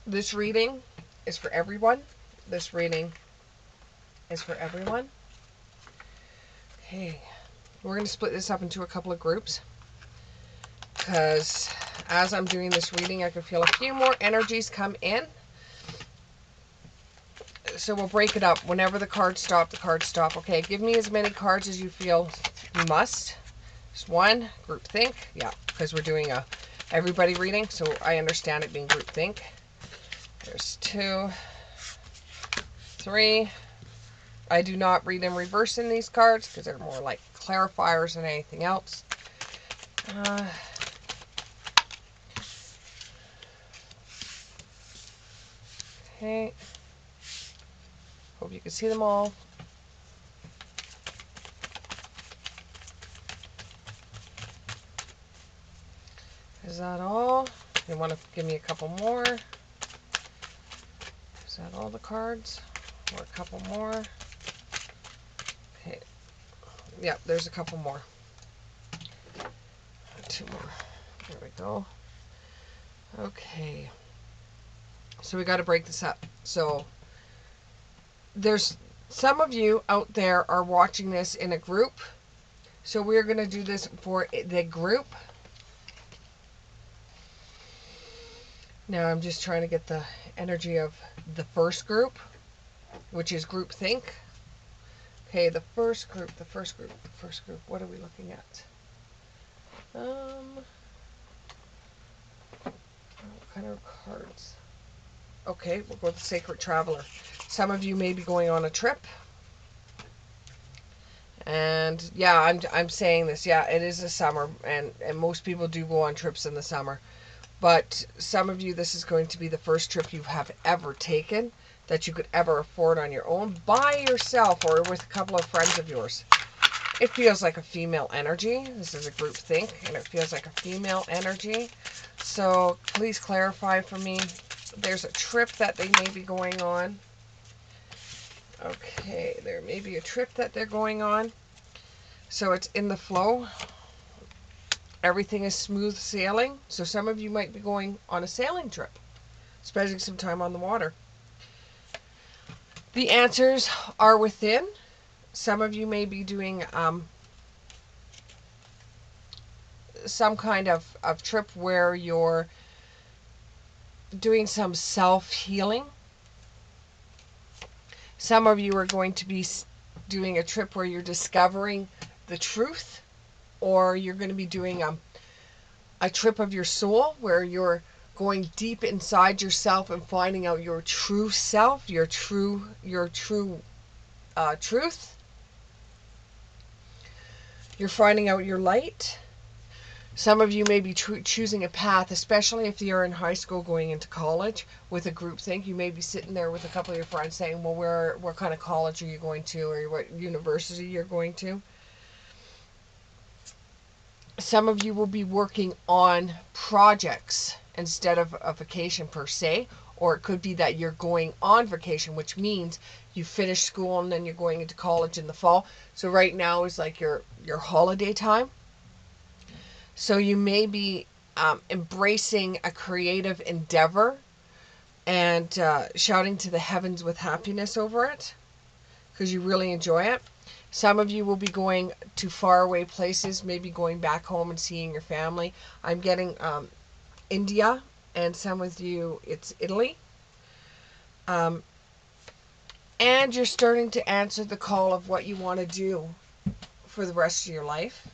This reading is for everyone. This reading is for everyone. Okay, we're going to split this up into a couple of groups because as I'm doing this reading, I can feel a few more energies come in. So we'll break it up. Whenever the cards stop, the cards stop. Okay, give me as many cards as you feel you must. Just one. Group think. Yeah, because we're doing a everybody reading, so I understand it being group think. There's 2, 3. I do not read in reverse in these cards because they're more like clarifiers than anything else. Okay. Hope you can see them all. Is that all? You want to give me a couple more? Is that all the cards? Or a couple more? Okay. Yeah, there's a couple more. 2 more. There we go. Okay. So we got to break this up. So there's some of you out there are watching this in a group. So we're going to do this for the group. Now I'm just trying to get the energy of the first group, which is group think. Okay, the first group. What are we looking at? What kind of cards? Okay, we'll go with the Sacred Traveler. Some of you may be going on a trip. And yeah, I'm saying this. Yeah, it is the summer, and most people do go on trips in the summer. But some of you, this is going to be the first trip you have ever taken that you could ever afford on your own, by yourself or with a couple of friends of yours. It feels like a female energy. This is a group think, and it feels like a female energy. So please clarify for me. There's a trip that they may be going on. Okay, there may be a trip that they're going on. So it's in the flow. Everything is smooth sailing. So some of you might be going on a sailing trip, spending some time on the water. The answers are within. Some of you may be doing some kind of trip where you're doing some self-healing. Some of you are going to be doing a trip where you're discovering the truth, or you're going to be doing a trip of your soul where you're going deep inside yourself and finding out your true self, your true truth. You're finding out your light. Some of you may be choosing a path, especially if you're in high school going into college with a group think. You may be sitting there with a couple of your friends saying, well, what kind of college are you going to, or what university you're going to. Some of you will be working on projects instead of a vacation per se, or it could be that you're going on vacation, which means you finish school and then you're going into college in the fall. So right now is like your holiday time. So you may be embracing a creative endeavor and shouting to the heavens with happiness over it because you really enjoy it. Some of you will be going to faraway places, maybe going back home and seeing your family. I'm getting India, and some of you, it's Italy. And you're starting to answer the call of what you want to do for the rest of your life.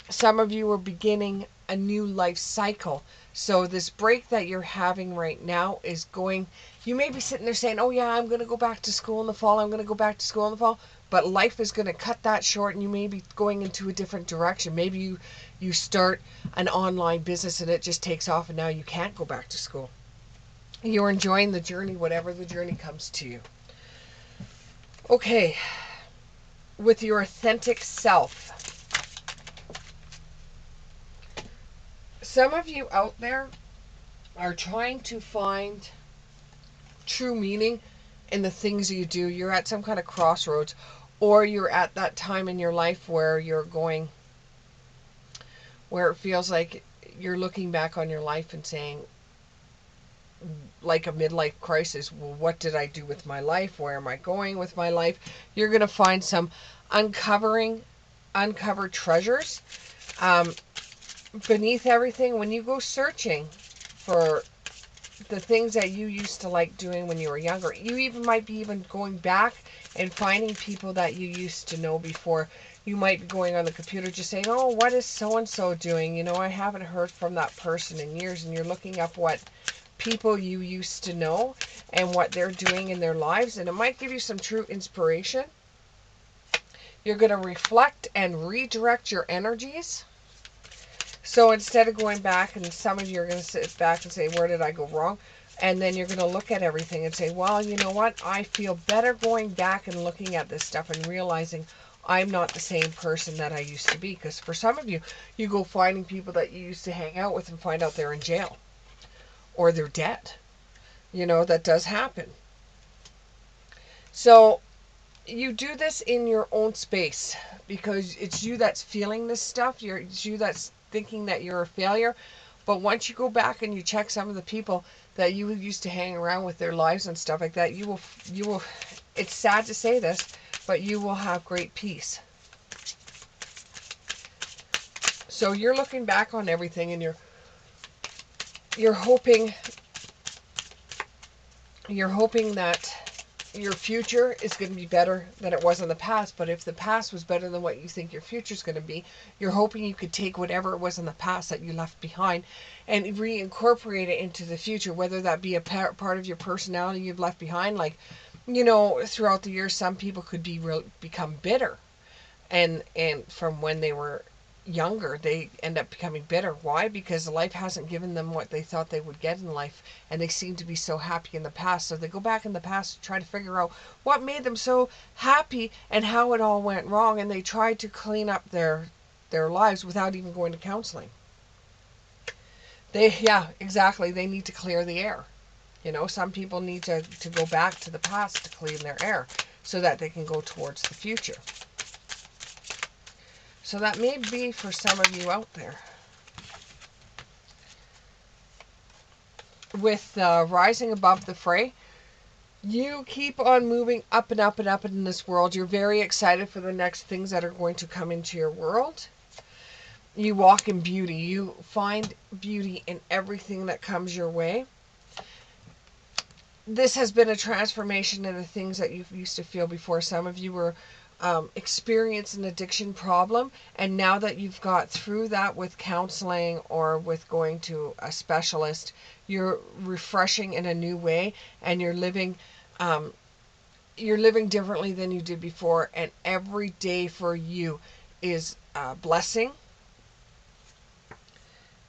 Some of you are beginning a new life cycle. So this break that you're having right now is going, you may be sitting there saying, oh yeah, I'm going to go back to school in the fall. I'm going to go back to school in the fall. But life is going to cut that short and you may be going into a different direction. Maybe you start an online business and it just takes off and now you can't go back to school. You're enjoying the journey, whatever the journey comes to you. Okay, with your authentic self. Some of you out there are trying to find true meaning in the things that you do. You're at some kind of crossroads, or you're at that time in your life where you're going, where it feels like you're looking back on your life and saying, like a midlife crisis. Well, what did I do with my life? Where am I going with my life? You're going to find some uncovered treasures beneath everything. When you go searching for the things that you used to like doing when you were younger, you even might be even going back and finding people that you used to know before. You might be going on the computer just saying, oh, what is so and so doing? You know, I haven't heard from that person in years. And you're looking up what people you used to know and what they're doing in their lives, and it might give you some true inspiration. You're going to reflect and redirect your energies. So instead of going back, and some of you are going to sit back and say, where did I go wrong? And then you're going to look at everything and say, well, you know what? I feel better going back and looking at this stuff and realizing I'm not the same person that I used to be. Because for some of you, you go finding people that you used to hang out with and find out they're in jail or they're dead. You know, that does happen. So you do this in your own space because it's you that's feeling this stuff. It's you that's thinking that you're a failure. But once you go back and you check some of the people that you used to hang around with, their lives and stuff like that, you will, it's sad to say this, but you will have great peace. So you're looking back on everything and you're hoping that your future is going to be better than it was in the past. But if the past was better than what you think your future is going to be, you're hoping you could take whatever it was in the past that you left behind and reincorporate it into the future, whether that be a part of your personality you've left behind. Like, you know, throughout the years, some people could become bitter, and from when they were younger, they end up becoming bitter. Why? Because life hasn't given them what they thought they would get in life, and they seem to be so happy in the past. So they go back in the past to try to figure out what made them so happy and how it all went wrong, and they try to clean up their lives without even going to counseling. Yeah, exactly. They need to clear the air. You know, some people need to go back to the past to clean their air so that they can go towards the future. So that may be for some of you out there. With rising above the fray, you keep on moving up and up and up in this world. You're very excited for the next things that are going to come into your world. You walk in beauty. You find beauty in everything that comes your way. This has been a transformation in the things that you used to feel before. Some of you were experience an addiction problem, and now that you've got through that with counseling or with going to a specialist, you're refreshing in a new way, and you're living differently than you did before, and every day for you is a blessing,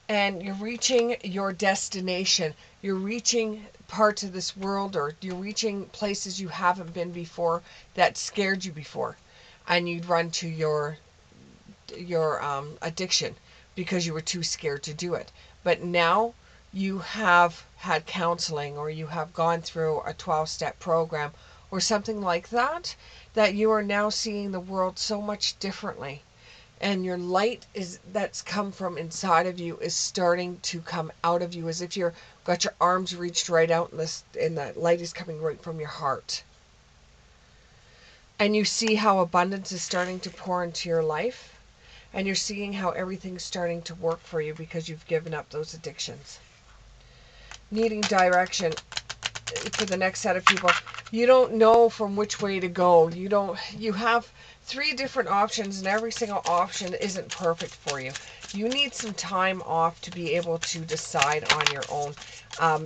and you're reaching your destination. You're reaching parts of this world, or you're reaching places you haven't been before that scared you before, and you'd run to your addiction because you were too scared to do it. But now you have had counseling, or you have gone through a 12-step program or something like that, that you are now seeing the world so much differently. And your light that's come from inside of you is starting to come out of you, as if you're got your arms reached right out, and that light is coming right from your heart. And you see how abundance is starting to pour into your life, and you're seeing how everything's starting to work for you because you've given up those addictions. Needing direction for the next set of people. You don't know from which way to go. You have 3 different options, and every single option isn't perfect for you. You need some time off to be able to decide on your own.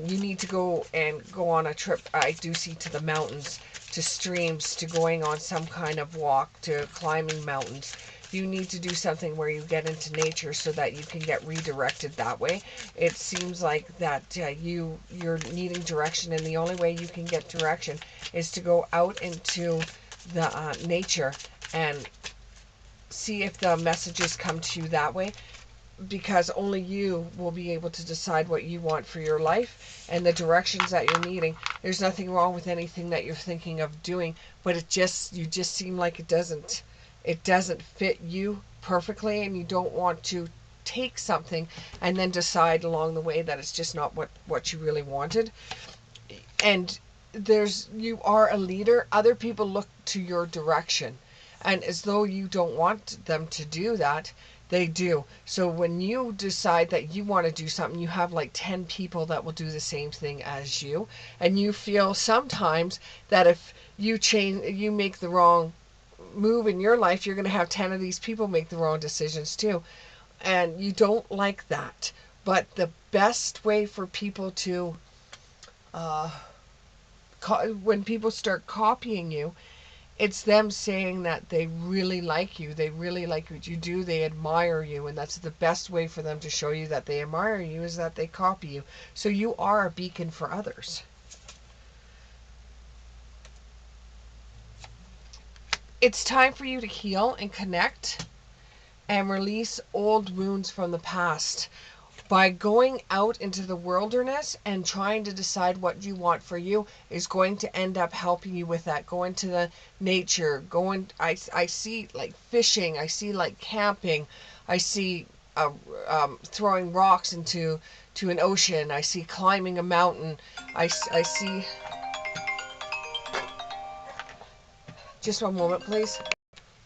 You need to go on a trip, I do see, to the mountains, to streams, to going on some kind of walk, to climbing mountains. You need to do something where you get into nature so that you can get redirected that way. It seems like that you're needing direction, and the only way you can get direction is to go out into the nature and see if the messages come to you that way, because only you will be able to decide what you want for your life and the directions that you're needing. There's nothing wrong with anything that you're thinking of doing, but you just seem like it doesn't fit you perfectly, and you don't want to take something and then decide along the way that it's just not what you really wanted. And you are a leader. Other people look to your direction, and as though you don't want them to do that, they do. So when you decide that you want to do something, you have like 10 people that will do the same thing as you, and you feel sometimes that if you make the wrong move in your life, you're going to have 10 of these people make the wrong decisions too, and you don't like that. But the best way for people to uh, when people start copying you, it's them saying that they really like you, they really like what you do, they admire you, and that's the best way for them to show you that they admire you, is that they copy you. So you are a beacon for others. It's time for you to heal and connect and release old wounds from the past. By going out into the wilderness and trying to decide what you want for you is going to end up helping you with that. Go into the nature, I see like fishing, I see like camping, I see throwing rocks into an ocean, I see climbing a mountain, I see, just one moment please.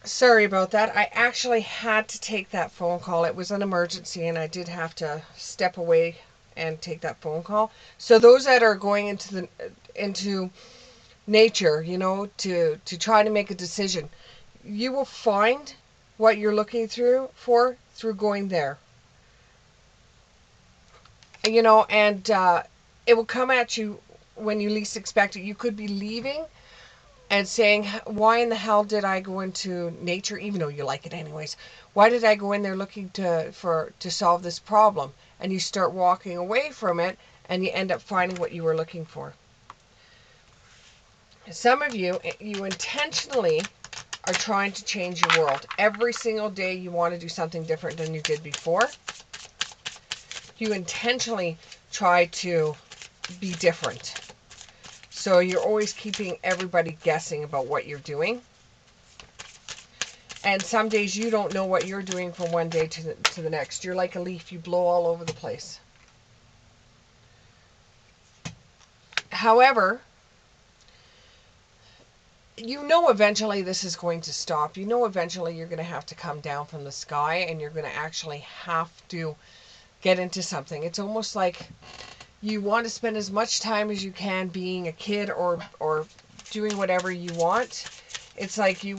Sorry about that. I actually had to take that phone call. It was an emergency and I did have to step away and take that phone call. So those that are going into nature, to try to make a decision, you will find what you're looking through going there. And it will come at you when you least expect it. You could be leaving and saying, why in the hell did I go into nature, even though you like it anyways? Why did I go in there looking to solve this problem? And you start walking away from it, and you end up finding what you were looking for. Some of you intentionally are trying to change your world. Every single day you want to do something different than you did before. You intentionally try to be different. So you're always keeping everybody guessing about what you're doing. And some days you don't know what you're doing from one day to the next. You're like a leaf. You blow all over the place. However, eventually this is going to stop. Eventually you're going to have to come down from the sky and you're going to actually have to get into something. It's almost like you want to spend as much time as you can being a kid or doing whatever you want. It's like you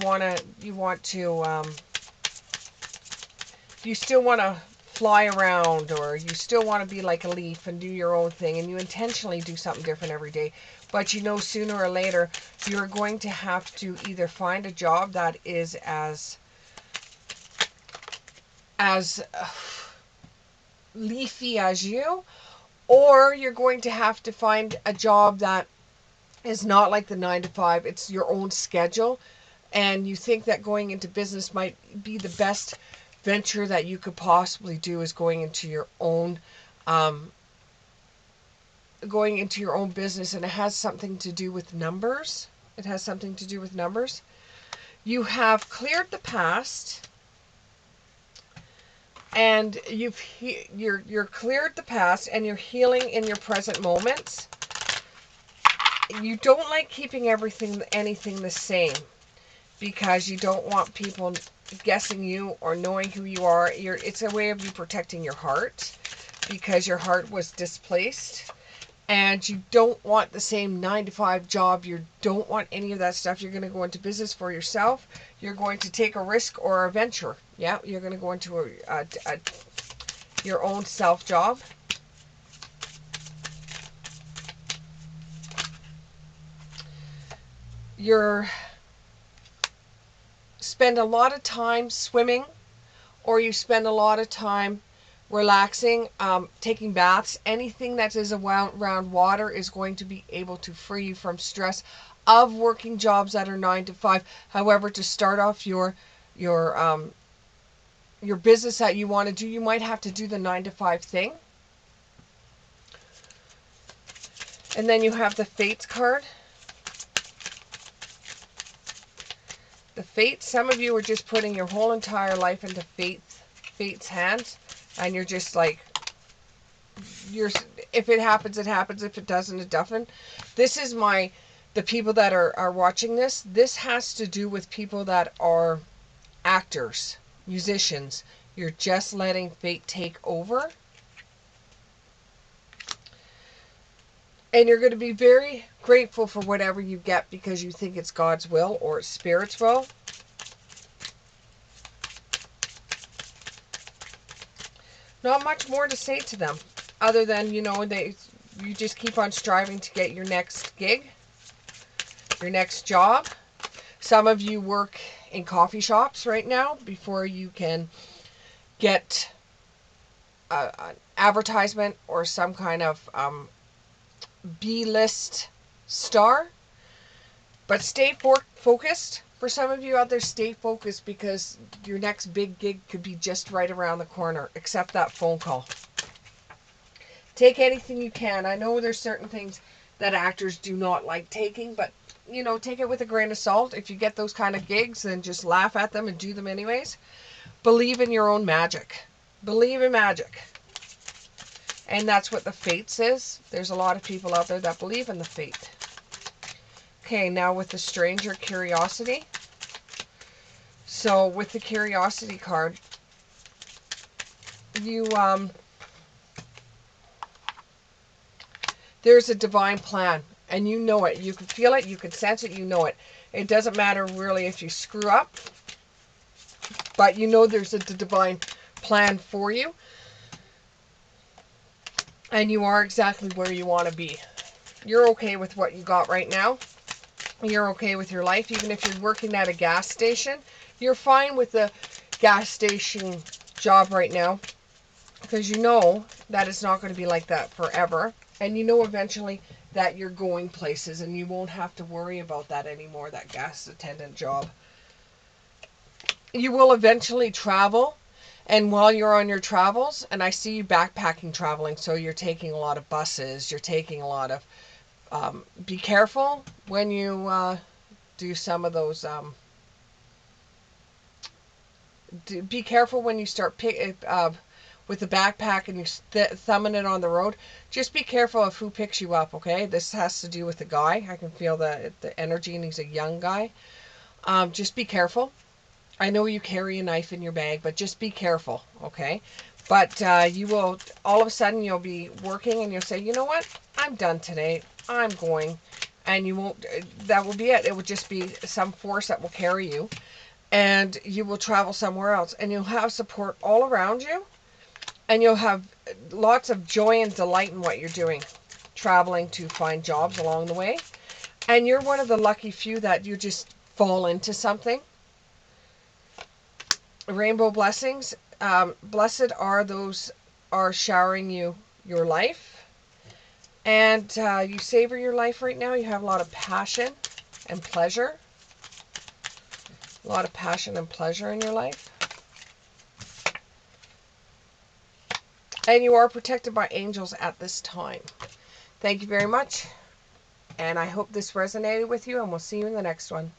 still want to fly around, or you still want to be like a leaf and do your own thing, and you intentionally do something different every day. But sooner or later you're going to have to either find a job that is as leafy as you, or you're going to have to find a job that is not like the 9 to 5. It's your own schedule, and you think that going into business might be the best venture that you could possibly do, is going into your own business, and it has something to do with numbers. You have cleared the past, and you're cleared the past, and you're healing in your present moments. You don't like keeping anything the same, because you don't want people guessing you or knowing who you are. It's a way of you protecting your heart, because your heart was displaced, and you don't want the same 9 to 5 job. You don't want any of that stuff. You're going to go into business for yourself. You're going to take a risk or a venture. Yeah, you're going to go into your own self job. You're spend a lot of time swimming, or you spend a lot of time relaxing, taking baths. Anything that is around water is going to be able to free you from stress of working jobs that are 9 to 5. However, to start off your business that you want to do, you might have to do the 9 to 5 thing. And then you have the Fates card. The Fates, some of you are just putting your whole entire life into Fate's hands. And you're just like, if it happens, it happens. If it doesn't, it doesn't. This is the people that are watching this. This has to do with people that are actors, musicians. You're just letting fate take over. And you're going to be very grateful for whatever you get because you think it's God's will or it's Spirit's will. Not much more to say to them other than, you just keep on striving to get your next gig, your next job. Some of you work in coffee shops right now before you can get an advertisement or some kind of B-list star. But stay focused. For some of you out there, stay focused because your next big gig could be just right around the corner. Accept that phone call. Take anything you can. I know there's certain things that actors do not like taking, but take it with a grain of salt. If you get those kind of gigs, then just laugh at them and do them anyways. Believe in your own magic. Believe in magic. And that's what the fates is. There's a lot of people out there that believe in the fate. Okay, now with the stranger curiosity. So with the curiosity card, there's a divine plan, and you know it. You can feel it, you can sense it, you know it. It doesn't matter really if you screw up, but there's a divine plan for you, and you are exactly where you want to be. You're okay with what you got right now. You're okay with your life. Even if you're working at a gas station, you're fine with the gas station job right now because you know that it's not going to be like that forever. And eventually that you're going places and you won't have to worry about that anymore, that gas attendant job. You will eventually travel, and while you're on your travels, and I see you backpacking traveling, so you're taking a lot of buses, you're taking a lot of, be careful when you do some of those, be careful when you start with the backpack and you're thumbing it on the road. Just be careful of who picks you up, okay? This has to do with the guy. I can feel the energy, and he's a young guy. Just be careful. I know you carry a knife in your bag, but just be careful, okay? But you will, all of a sudden, you'll be working and you'll say, you know what? I'm done today. I'm going. And you won't, that will be it. It will just be some force that will carry you. And you will travel somewhere else. And you'll have support all around you. And you'll have lots of joy and delight in what you're doing. Traveling to find jobs along the way. And you're one of the lucky few that you just fall into something. Rainbow blessings. Blessed are those are showering you your life. And you savor your life right now. You have a lot of passion and pleasure. A lot of passion and pleasure in your life. And you are protected by angels at this time. Thank you very much. And I hope this resonated with you, and we'll see you in the next one.